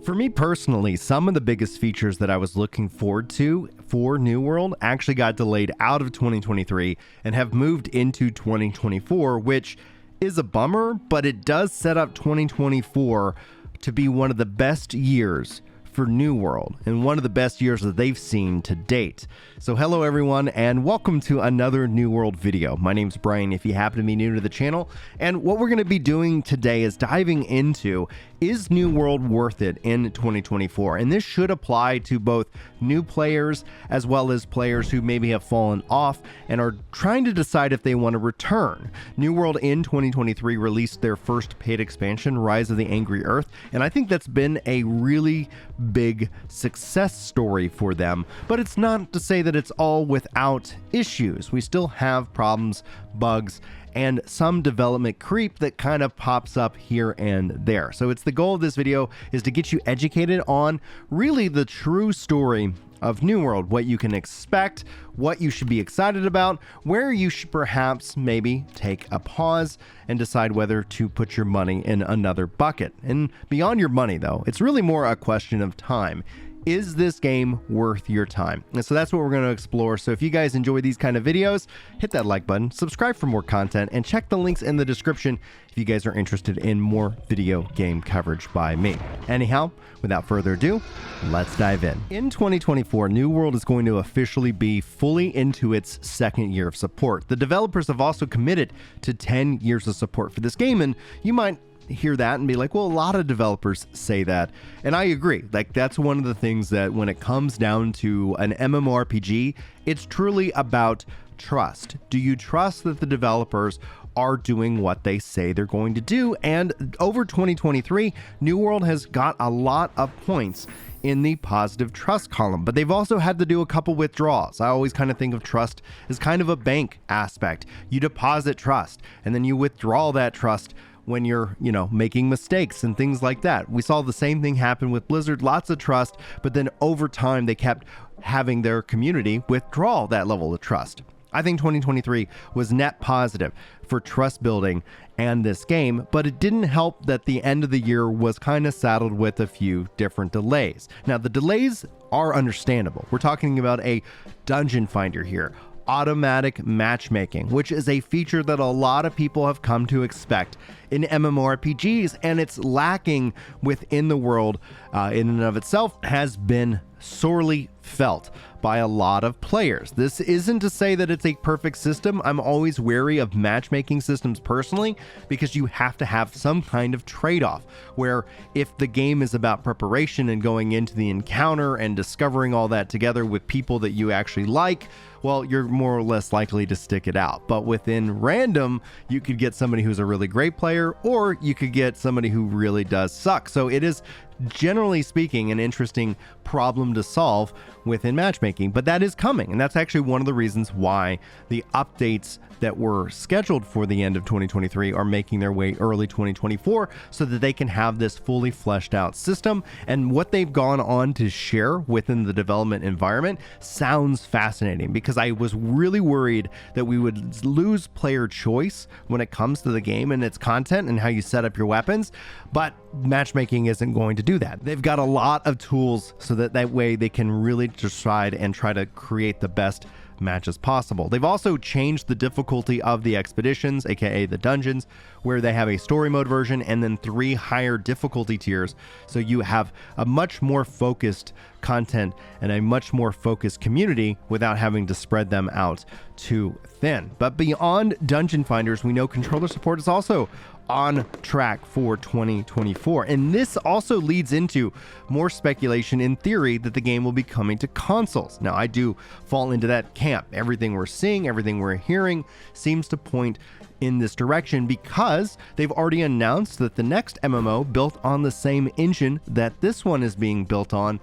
For me personally, some of the biggest features that I was looking forward to for New World actually got delayed out of 2023 and have moved into 2024, which is a bummer, but it does set up 2024 to be one of the best years for New World and one of the best years that they've seen to date. So hello everyone and welcome to another New World video. My name's Brian if you happen to be new to the channel, and what we're going to be doing today is diving into, is New World worth it in 2024? And this should apply to both new players as well as players who maybe have fallen off and are trying to decide if they want to return. New World in 2023 released their first paid expansion, Rise of the Angry Earth, and I think that's been a really big success story for them, but it's not to say that it's all without issues. We still have problems, bugs, and some development creep that kind of pops up here and there. So it's the goal of this video is to get you educated on really the true story of New World, what you can expect, what you should be excited about, where you should perhaps maybe take a pause and decide whether to put your money in another bucket. And beyond your money though, it's really more a question of time. Is this game worth your time? And so that's what we're going to explore. So if you guys enjoy these kind of videos, hit that like button, subscribe for more content, and check the links in the description if you guys are interested in more video game coverage by me. Anyhow, without further ado, let's dive in. In 2024, New World is going to officially be fully into its second year of support. The developers have also committed to 10 years of support for this game, and you might hear that and be like, well, a lot of developers say that, and I agree. Like, that's one of the things that when it comes down to an MMORPG, it's truly about trust. Do you trust that the developers are doing what they say they're going to do? And over 2023, New World has got a lot of points in the positive trust column, but they've also had to do a couple withdrawals. I always kind of think of trust as kind of a bank aspect. You deposit trust and then you withdraw that trust when you're, making mistakes and things like that. We saw the same thing happen with Blizzard, lots of trust, but then over time they kept having their community withdraw that level of trust. I think 2023 was net positive for trust building and this game, but it didn't help that the end of the year was kind of saddled with a few different delays. Now, the delays are understandable. We're talking about a dungeon finder here. Automatic matchmaking, which is a feature that a lot of people have come to expect in MMORPGs, and it's lacking within the world in and of itself, has been sorely felt by a lot of players. This isn't to say that it's a perfect system. I'm always wary of matchmaking systems personally, because you have to have some kind of trade-off where if the game is about preparation and going into the encounter and discovering all that together with people that you actually like, well, you're more or less likely to stick it out. But within random, you could get somebody who's a really great player, or you could get somebody who really does suck. So it is, generally speaking, an interesting problem to solve within matchmaking, but that is coming. And that's actually one of the reasons why the updates that were scheduled for the end of 2023 are making their way early 2024 so that they can have this fully fleshed out system. And what they've gone on to share within the development environment sounds fascinating, because I was really worried that we would lose player choice when it comes to the game and its content and how you set up your weapons, but matchmaking isn't going to do that. They've got a lot of tools so that way they can really decide and try to create the best matches possible. They've also changed the difficulty of the expeditions, aka the dungeons, where they have a story mode version and then 3 higher difficulty tiers, so you have a much more focused content and a much more focused community without having to spread them out too thin. But beyond dungeon finders, we know controller support is also on track for 2024, and this also leads into more speculation in theory that the game will be coming to consoles. Now, I do fall into that camp. Everything we're seeing, everything we're hearing seems to point in this direction, because they've already announced that the next MMO built on the same engine that this one is being built on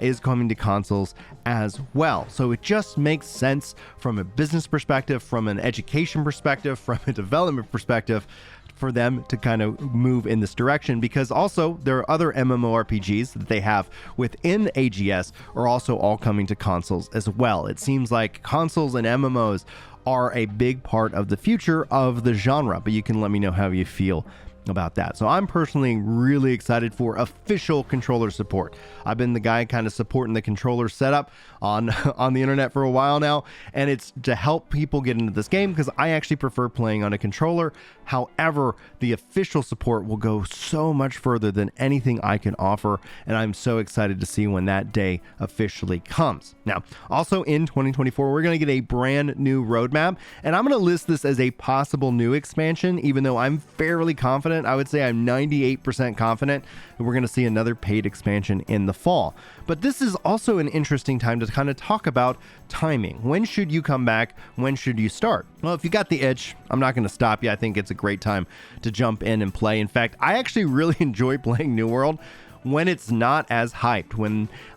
is coming to consoles as well. So it just makes sense from a business perspective, from an education perspective, from a development perspective, for them to kind of move in this direction, because also there are other MMORPGs that they have within AGS are also all coming to consoles as well. It seems like consoles and MMOs are a big part of the future of the genre, but you can let me know how you feel about that. So I'm personally really excited for official controller support. I've been the guy kind of supporting the controller setup on on the internet for a while now, and it's to help people get into this game because I actually prefer playing on a controller. However, the official support will go so much further than anything I can offer, and I'm so excited to see when that day officially comes. Now, also in 2024, we're going to get a brand new roadmap, and I'm going to list this as a possible new expansion, even though I'm fairly confident. I would say I'm 98% confident that we're going to see another paid expansion in the fall. But this is also an interesting time to kind of talk about timing. When should you come back? When should you start? Well, if you got the itch, I'm not going to stop you. I think it's a great time to jump in and play. In fact, I actually really enjoy playing New World when it's not as hyped,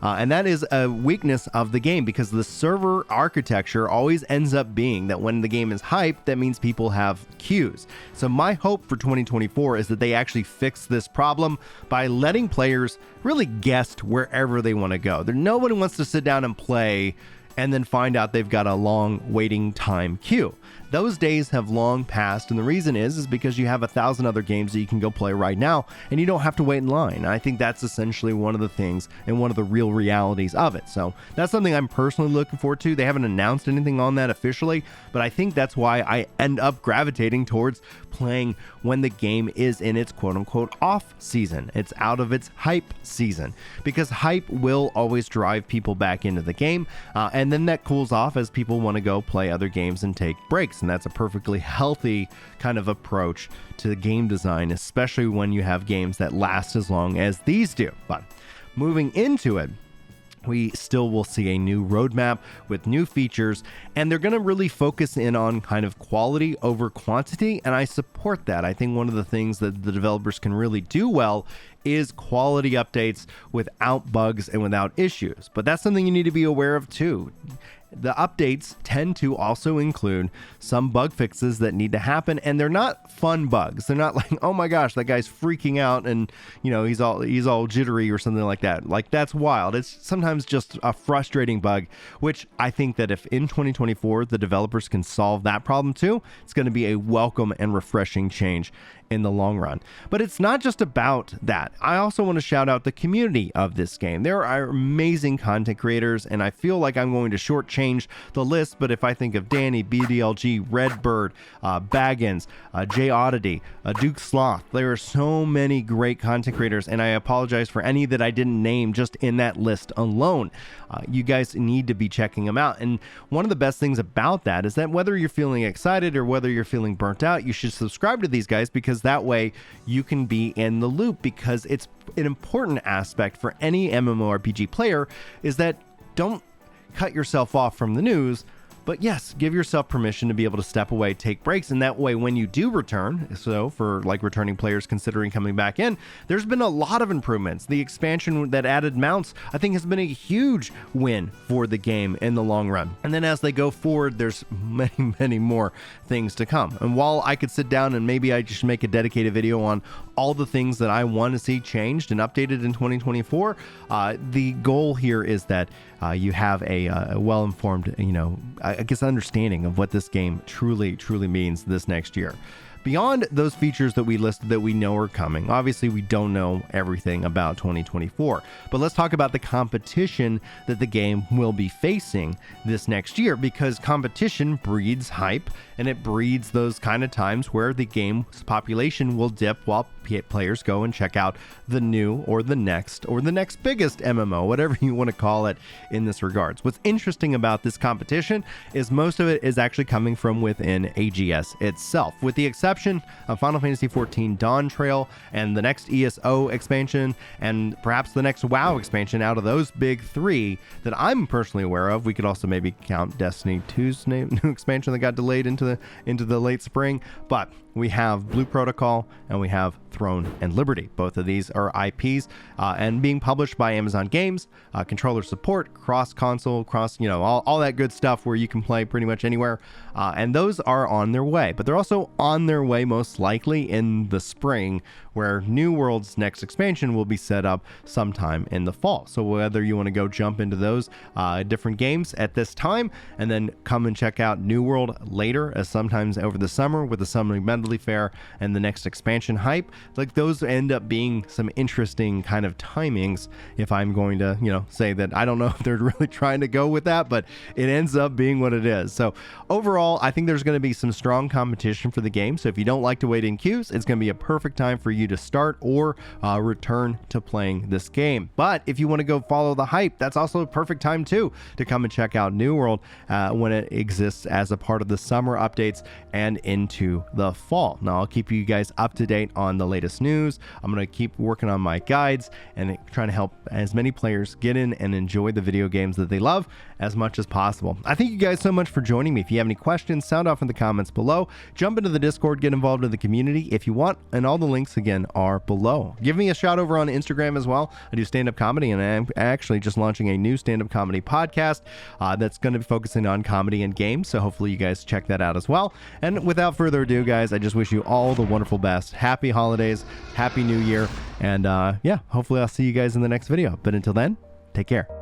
and that is a weakness of the game because the server architecture always ends up being that when the game is hyped, that means people have queues. So my hope for 2024 is that they actually fix this problem by letting players really guess wherever they want to go. Nobody wants to sit down and play and then find out they've got a long waiting time queue. Those days have long passed, and the reason is because you have 1,000 other games that you can go play right now, and you don't have to wait in line. And I think that's essentially one of the things and one of the real realities of it. So that's something I'm personally looking forward to. They haven't announced anything on that officially, but I think that's why I end up gravitating towards playing when the game is in its quote-unquote off season. It's out of its hype season, because hype will always drive people back into the game, and then that cools off as people want to go play other games and take breaks. And that's a perfectly healthy kind of approach to the game design, especially when you have games that last as long as these do. But moving into it, we still will see a new roadmap with new features, and they're going to really focus in on kind of quality over quantity, and I support that. I think one of the things that the developers can really do well is quality updates without bugs and without issues. But that's something you need to be aware of too. The updates tend to also include some bug fixes that need to happen, and they're not fun bugs. They're not like, oh my gosh, that guy's freaking out and he's all jittery or something like that. Like, that's wild. It's sometimes just a frustrating bug, which I think that if in 2024 the developers can solve that problem too, it's going to be a welcome and refreshing change in the long run. But it's not just about that. I also want to shout out the community of this game. There are amazing content creators, and I feel like I'm going to shortchange the list, but if I think of Danny, BDLG, Redbird, Baggins, Jay Oddity, Duke Sloth, there are so many great content creators, and I apologize for any that I didn't name just in that list alone. You guys need to be checking them out. And one of the best things about that is that whether you're feeling excited or whether you're feeling burnt out, you should subscribe to these guys, because that way you can be in the loop, because it's an important aspect for any MMORPG player is that don't cut yourself off from the news, but yes, give yourself permission to be able to step away, take breaks, and that way when you do return, so for like returning players considering coming back in, there's been a lot of improvements. The expansion that added mounts, I think, has been a huge win for the game in the long run. And then as they go forward, there's many more things to come. And while I could sit down and maybe I just make a dedicated video on all the things that I want to see changed and updated in 2024, the goal here is that you have a well-informed, I guess, understanding of what this game truly means this next year. Beyond those features that we listed that we know are coming, obviously we don't know everything about 2024, but let's talk about the competition that the game will be facing this next year, because competition breeds hype, and it breeds those kind of times where the game's population will dip while players go and check out the new or the next biggest MMO, whatever you want to call it in this regards. What's interesting about this competition is most of it is actually coming from within AGS itself, with the exception of Final Fantasy XIV Dawn Trail and the next ESO expansion and perhaps the next WoW expansion. Out of those big three that I'm personally aware of, we could also maybe count Destiny 2's new expansion that got delayed into the late spring, but we have Blue Protocol and we have Throne and Liberty. Both of these are IPs and being published by Amazon Games, controller support, cross-console, all that good stuff where you can play pretty much anywhere. And those are on their way, but they're also on their way most likely in the spring, where New World's next expansion will be set up sometime in the fall. So whether you want to go jump into those different games at this time and then come and check out New World later, as sometimes over the summer with the summer Assembly Fair and the next expansion hype. Like, those end up being some interesting kind of timings, if I'm going to, you know, say that. I don't know if they're really trying to go with that, but it ends up being what it is. So overall, I think there's going to be some strong competition for the game. So if you don't like to wait in queues, it's going to be a perfect time for you to start or return to playing this game. But if you want to go follow the hype, that's also a perfect time too to come and check out New World when it exists as a part of the summer updates and into the fall. Now, I'll keep you guys up to date on the latest news. I'm going to keep working on my guides and trying to help as many players get in and enjoy the video games that they love as much as possible. I thank you guys so much for joining me. If you have any questions, sound off in the comments below. Jump into the Discord, get involved in the community if you want, and all the links again are below. Give me a shout over on Instagram as well. I do stand-up comedy, and I'm actually just launching a new stand-up comedy podcast that's going to be focusing on comedy and games, so hopefully you guys check that out as well. And without further ado, guys, I just wish you all the wonderful best. Happy holidays, happy new year, and yeah, hopefully I'll see you guys in the next video. But until then, take care.